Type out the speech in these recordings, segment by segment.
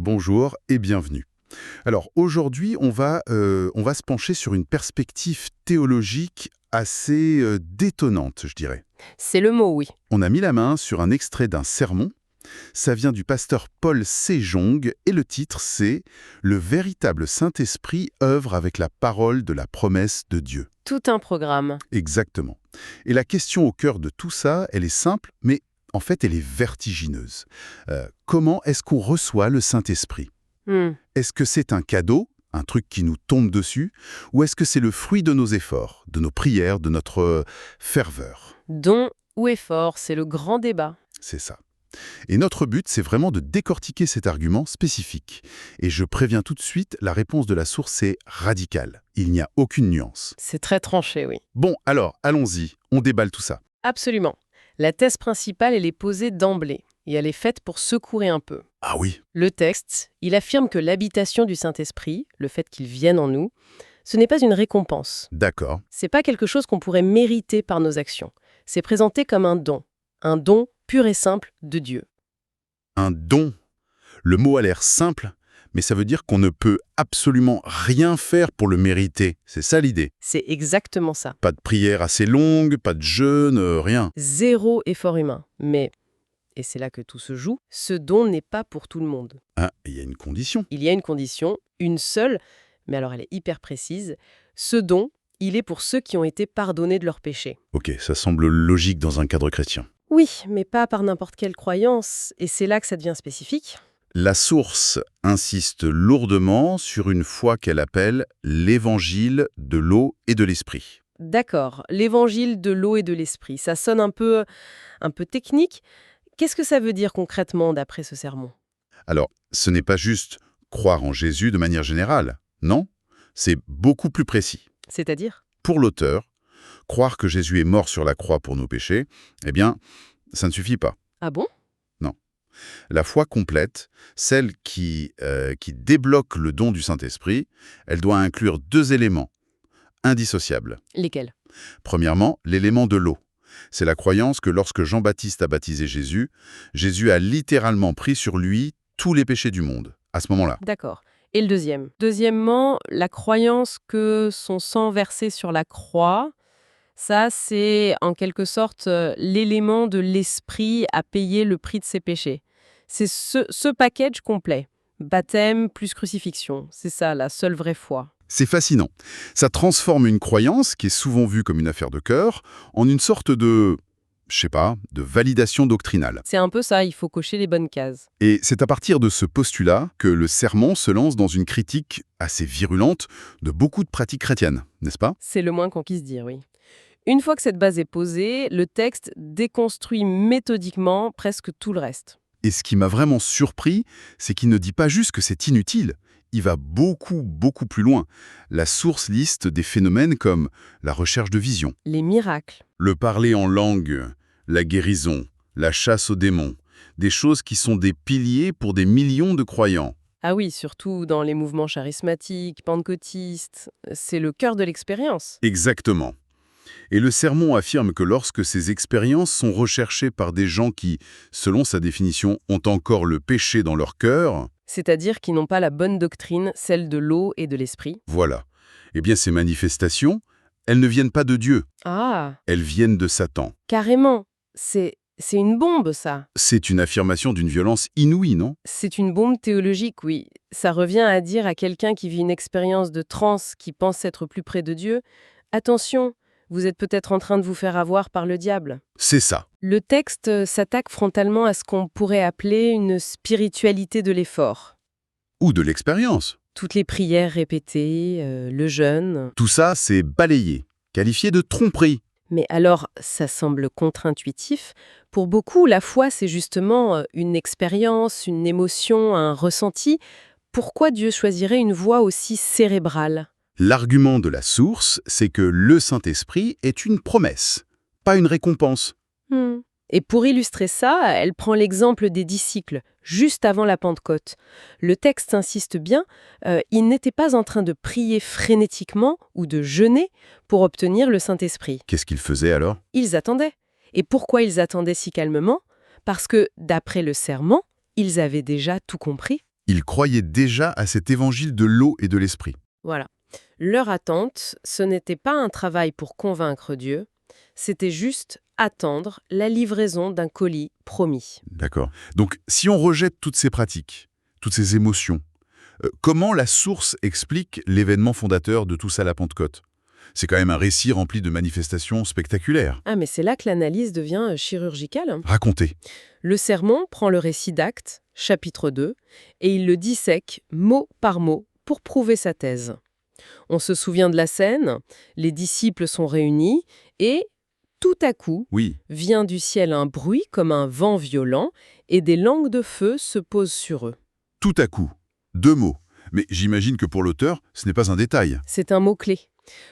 bonjour et bienvenue. Alors aujourd'hui, on va se pencher sur une perspective théologique assez détonnante, je dirais. C'est le mot, oui. On a mis la main sur un extrait d'un sermon. Ça vient du pasteur Paul Sejong et le titre c'est « Le véritable Saint-Esprit œuvre avec la parole de la promesse de Dieu ». Tout un programme. Exactement. Et la question au cœur de tout ça, elle est simple, mais en fait, elle est vertigineuse. Comment est-ce qu'on reçoit le Saint-Esprit ? Est-ce que c'est un cadeau, un truc qui nous tombe dessus, ou est-ce que c'est le fruit de nos efforts, de nos prières, de notre ferveur ? Don ou effort, c'est le grand débat. C'est ça. Et notre but, c'est vraiment de décortiquer cet argument spécifique. Et je préviens tout de suite, la réponse de la source est radicale. Il n'y a aucune nuance. C'est très tranché, oui. Bon, alors, allons-y, on déballe tout ça. Absolument. La thèse principale, elle est posée d'emblée, et elle est faite pour secouer un peu. Ah oui, Le texte, il affirme que l'habitation du Saint-Esprit, le fait qu'il vienne en nous, ce n'est pas une récompense. d'accord. C'est pas quelque chose qu'on pourrait mériter par nos actions. C'est présenté comme un don pur et simple de Dieu. Un don. Le mot a l'air simple, mais ça veut dire qu'on ne peut absolument rien faire pour le mériter. C'est ça l'idée. C'est exactement ça. Pas de prière assez longue, pas de jeûne, rien. Zéro effort humain. Mais, et c'est là que tout se joue, ce don n'est pas pour tout le monde. Ah, il y a une condition. Il y a une condition, une seule, mais alors elle est hyper précise. Ce don, il est pour ceux qui ont été pardonnés de leurs péchés. Ok, ça semble logique dans un cadre chrétien. Oui, mais pas par n'importe quelle croyance, et c'est là que ça devient spécifique. La source insiste lourdement sur une foi qu'elle appelle l'évangile de l'eau et de l'esprit. D'accord, l'évangile de l'eau et de l'esprit, ça sonne un peu technique. Qu'est-ce que ça veut dire concrètement d'après ce sermon ? Alors, ce n'est pas juste croire en Jésus de manière générale, non, c'est beaucoup plus précis. C'est-à-dire ? Pour l'auteur, croire que Jésus est mort sur la croix pour nos péchés, eh bien, ça ne suffit pas. Ah bon ? La foi complète, celle qui débloque le don du Saint-Esprit, elle doit inclure deux éléments indissociables. Lesquels ? Premièrement, l'élément de l'eau. C'est la croyance que lorsque Jean-Baptiste a baptisé Jésus, Jésus a littéralement pris sur lui tous les péchés du monde, à ce moment-là. D'accord. Et le deuxième ? Deuxièmement, la croyance que son sang versé sur la croix, ça, c'est en quelque sorte l'élément de l'esprit à payer le prix de ses péchés. C'est ce package complet. Baptême plus crucifixion. C'est ça, la seule vraie foi. C'est fascinant. Ça transforme une croyance, qui est souvent vue comme une affaire de cœur, en une sorte de, de validation doctrinale. C'est un peu ça, il faut cocher les bonnes cases. Et c'est à partir de ce postulat que le sermon se lance dans une critique assez virulente de beaucoup de pratiques chrétiennes, n'est-ce pas ? C'est le moins qu'on puisse dire, oui. Une fois que cette base est posée, le texte déconstruit méthodiquement presque tout le reste. Et ce qui m'a vraiment surpris, c'est qu'il ne dit pas juste que c'est inutile. Il va beaucoup plus loin. La source liste des phénomènes comme la recherche de vision, Les miracles. le parler en langue, la guérison, la chasse aux démons, des choses qui sont des piliers pour des millions de croyants. Ah oui, surtout dans les mouvements charismatiques, pentecôtistes. C'est le cœur de l'expérience. Exactement. Et le sermon affirme que lorsque ces expériences sont recherchées par des gens qui, selon sa définition, ont encore le péché dans leur cœur, C'est-à-dire qu'ils n'ont pas la bonne doctrine, celle de l'eau et de l'esprit. voilà. Eh bien, ces manifestations, elles ne viennent pas de Dieu, Ah, elles viennent de Satan. carrément. C'est une bombe, ça. C'est une affirmation d'une violence inouïe, non ? C'est une bombe théologique, oui. Ça revient à dire à quelqu'un qui vit une expérience de transe, qui pense être plus près de Dieu, « Attention, vous êtes peut-être en train de vous faire avoir par le diable. » C'est ça. Le texte s'attaque frontalement à ce qu'on pourrait appeler une spiritualité de l'effort. Ou de l'expérience. Toutes les prières répétées, le jeûne. Tout ça, c'est balayé, qualifié de tromperie. Mais alors, ça semble contre-intuitif. Pour beaucoup, la foi, c'est justement une expérience, une émotion, un ressenti. Pourquoi Dieu choisirait une voie aussi cérébrale ? L'argument de la source, c'est que le Saint-Esprit est une promesse, pas une récompense. Et pour illustrer ça, elle prend l'exemple des disciples, juste avant la Pentecôte. Le texte insiste bien, ils n'étaient pas en train de prier frénétiquement ou de jeûner pour obtenir le Saint-Esprit. Qu'est-ce qu'il faisait alors ? Ils attendaient. Et pourquoi ils attendaient si calmement ? Parce que, d'après le serment, ils avaient déjà tout compris. Ils croyaient déjà à cet évangile de l'eau et de l'esprit. Voilà. Leur attente, ce n'était pas un travail pour convaincre Dieu, c'était juste attendre la livraison d'un colis promis. D'accord. Donc, si on rejette toutes ces pratiques, toutes ces émotions, comment la source explique l'événement fondateur de tout ça, la Pentecôte? C'est quand même un récit rempli de manifestations spectaculaires. Ah, mais c'est là que l'analyse devient chirurgicale, hein. Racontez. Le sermon prend le récit d'Actes, chapitre 2, et il le dissèque mot par mot pour prouver sa thèse. On se souvient de la scène, les disciples sont réunis, et tout à coup, Oui, vient du ciel un bruit comme un vent violent, et des langues de feu se posent sur eux. tout à coup. 2 mots. Mais j'imagine que pour l'auteur, ce n'est pas un détail. C'est un mot-clé.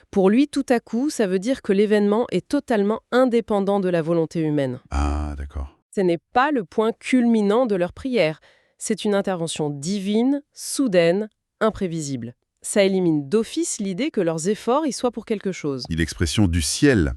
Pour lui, tout à coup, ça veut dire que l'événement est totalement indépendant de la volonté humaine. Ah, d'accord. Ce n'est pas le point culminant de leur prière. C'est une intervention divine, soudaine, imprévisible. Ça élimine d'office l'idée que leurs efforts y soient pour quelque chose. Et l'expression du ciel,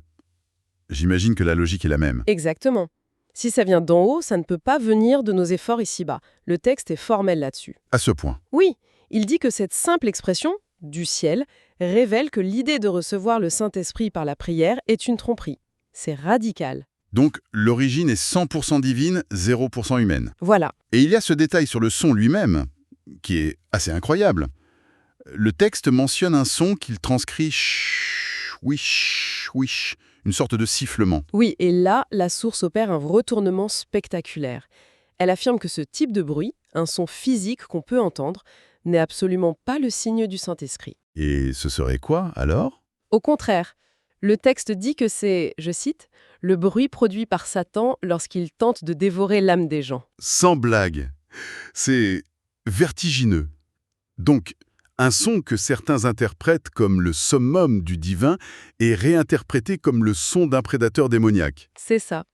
j'imagine que la logique est la même. Exactement. Si ça vient d'en haut, ça ne peut pas venir de nos efforts ici-bas. Le texte est formel là-dessus. À ce point. Oui, il dit que cette simple expression, du ciel, révèle que l'idée de recevoir le Saint-Esprit par la prière est une tromperie. C'est radical. Donc, l'origine est 100% divine, 0% humaine. Voilà. Et il y a ce détail sur le son lui-même, qui est assez incroyable. Le texte mentionne un son qu'il transcrit wish, wish, une sorte de sifflement. Oui, et là, la source opère un retournement spectaculaire. Elle affirme que ce type de bruit, un son physique qu'on peut entendre, n'est absolument pas le signe du Saint-Esprit. Et ce serait quoi, alors? Au contraire, le texte dit que c'est, je cite, « le bruit produit par Satan lorsqu'il tente de dévorer l'âme des gens Sans blague. C'est vertigineux. Donc, un son que certains interprètent comme le summum du divin est réinterprété comme le son d'un prédateur démoniaque. ». C'est ça.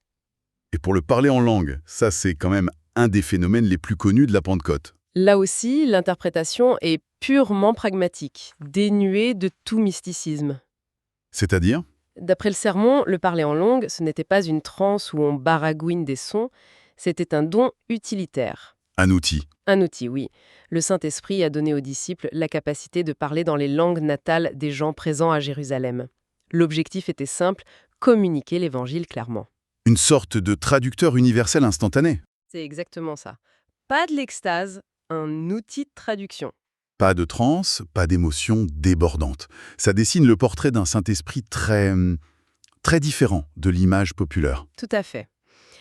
Et pour le parler en langue, ça c'est quand même un des phénomènes les plus connus de la Pentecôte. Là aussi, l'interprétation est purement pragmatique, dénuée de tout mysticisme. C'est-à-dire? D'après le sermon, le parler en langue, ce n'était pas une transe où on baragouine des sons, c'était un don utilitaire. Un outil. Un outil, oui. Le Saint-Esprit a donné aux disciples la capacité de parler dans les langues natales des gens présents à Jérusalem. L'objectif était simple, communiquer l'Évangile clairement. Une sorte de traducteur universel instantané. C'est exactement ça. Pas de l'extase, un outil de traduction. Pas de transe, pas d'émotion débordante. Ça dessine le portrait d'un Saint-Esprit très différent de l'image populaire. Tout à fait.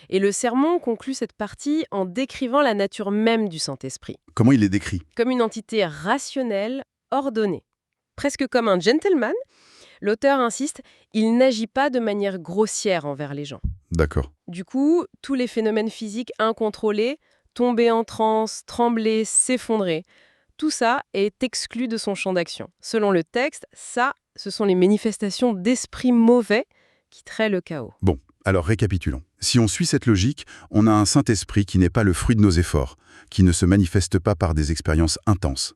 Et le sermon conclut cette partie en décrivant la nature même du Saint-Esprit, Comment il est décrit? comme une entité rationnelle, ordonnée. Presque comme un gentleman, l'auteur insiste, il n'agit pas de manière grossière envers les gens. D'accord. Du coup, tous les phénomènes physiques incontrôlés, tomber en transe, trembler, s'effondrer, tout ça est exclu de son champ d'action. Selon le texte, ça, ce sont les manifestations d'esprits mauvais qui créent le chaos. Bon, alors récapitulons. Si on suit cette logique, on a un Saint-Esprit qui n'est pas le fruit de nos efforts, qui ne se manifeste pas par des expériences intenses,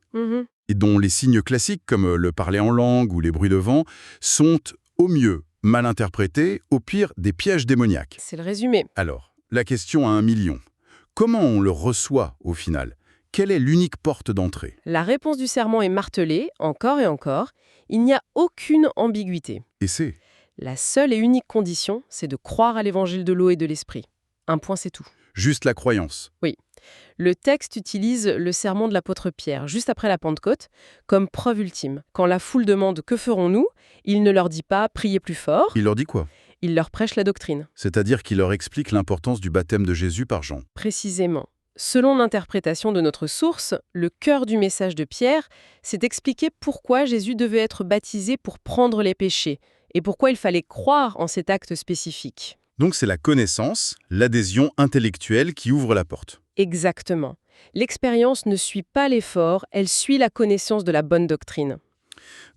et dont les signes classiques comme le parler en langue ou les bruits de vent sont, au mieux, mal interprétés, au pire, des pièges démoniaques. C'est le résumé. Alors, la question à 1 million. Comment on le reçoit au final? Quelle est l'unique porte d'entrée? La réponse du sermon est martelée, encore et encore. Il n'y a aucune ambiguïté. Et c'est La seule et unique condition, c'est de croire à l'évangile de l'eau et de l'esprit. Un point, c'est tout. juste la croyance. Le texte utilise le sermon de l'apôtre Pierre, juste après la Pentecôte, comme preuve ultime. Quand la foule demande « Que ferons-nous ?», il ne leur dit pas « Priez plus fort Il leur dit quoi? » il leur prêche la doctrine. C'est-à-dire qu'il leur explique l'importance du baptême de Jésus par Jean. Précisément. Selon l'interprétation de notre source, le cœur du message de Pierre, c'est expliquer pourquoi Jésus devait être baptisé pour prendre les péchés et pourquoi il fallait croire en cet acte spécifique. Donc c'est la connaissance, l'adhésion intellectuelle qui ouvre la porte. Exactement. L'expérience ne suit pas l'effort, elle suit la connaissance de la bonne doctrine.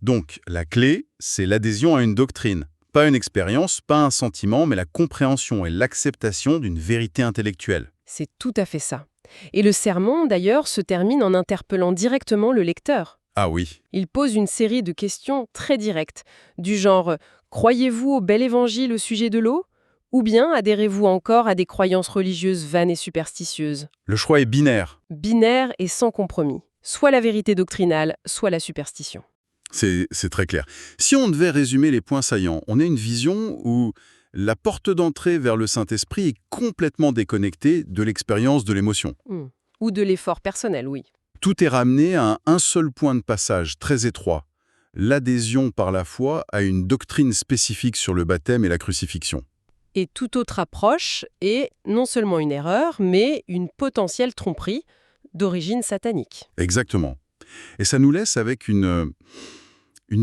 Donc la clé, c'est l'adhésion à une doctrine. Pas une expérience, pas un sentiment, mais la compréhension et l'acceptation d'une vérité intellectuelle. C'est tout à fait ça. Et le sermon, d'ailleurs, se termine en interpellant directement le lecteur. Ah oui, Il pose une série de questions très directes, du genre « Croyez-vous au bel évangile au sujet de l'eau ?» Ou bien adhérez-vous encore à des croyances religieuses vaines et superstitieuses? Le choix est binaire. Binaire et sans compromis. Soit la vérité doctrinale, soit la superstition. C'est très clair. Si on devait résumer les points saillants, on a une vision où la porte d'entrée vers le Saint-Esprit est complètement déconnectée de l'expérience de l'émotion. Ou de l'effort personnel, oui. Tout est ramené à un seul point de passage très étroit, l'adhésion par la foi à une doctrine spécifique sur le baptême et la crucifixion. Et toute autre approche est non seulement une erreur, mais une potentielle tromperie d'origine satanique. Exactement. Et ça nous laisse avec une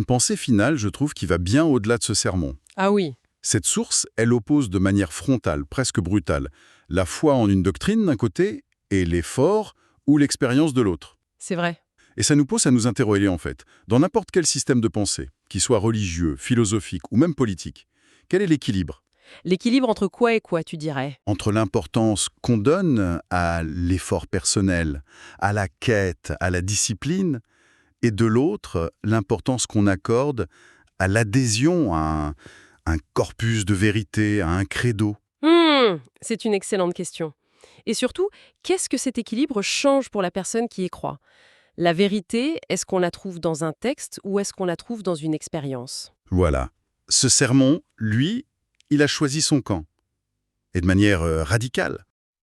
pensée finale, je trouve, qui va bien au-delà de ce sermon. Ah oui. Cette source, elle oppose de manière frontale, presque brutale, la foi en une doctrine d'un côté et l'effort ou l'expérience de l'autre. C'est vrai. Et ça nous pousse à nous interroger en fait, dans n'importe quel système de pensée, qu'il soit religieux, philosophique ou même politique, quel est l'équilibre? L'équilibre entre quoi et quoi, tu dirais? Entre l'importance qu'on donne à l'effort personnel, à la quête, à la discipline, et de l'autre, l'importance qu'on accorde à l'adhésion à un corpus de vérité, à un credo. C'est une excellente question. Et surtout, qu'est-ce que cet équilibre change pour la personne qui y croit? La vérité, est-ce qu'on la trouve dans un texte ou est-ce qu'on la trouve dans une expérience? Voilà. Ce sermon, lui, il a choisi son camp. Et de manière radicale.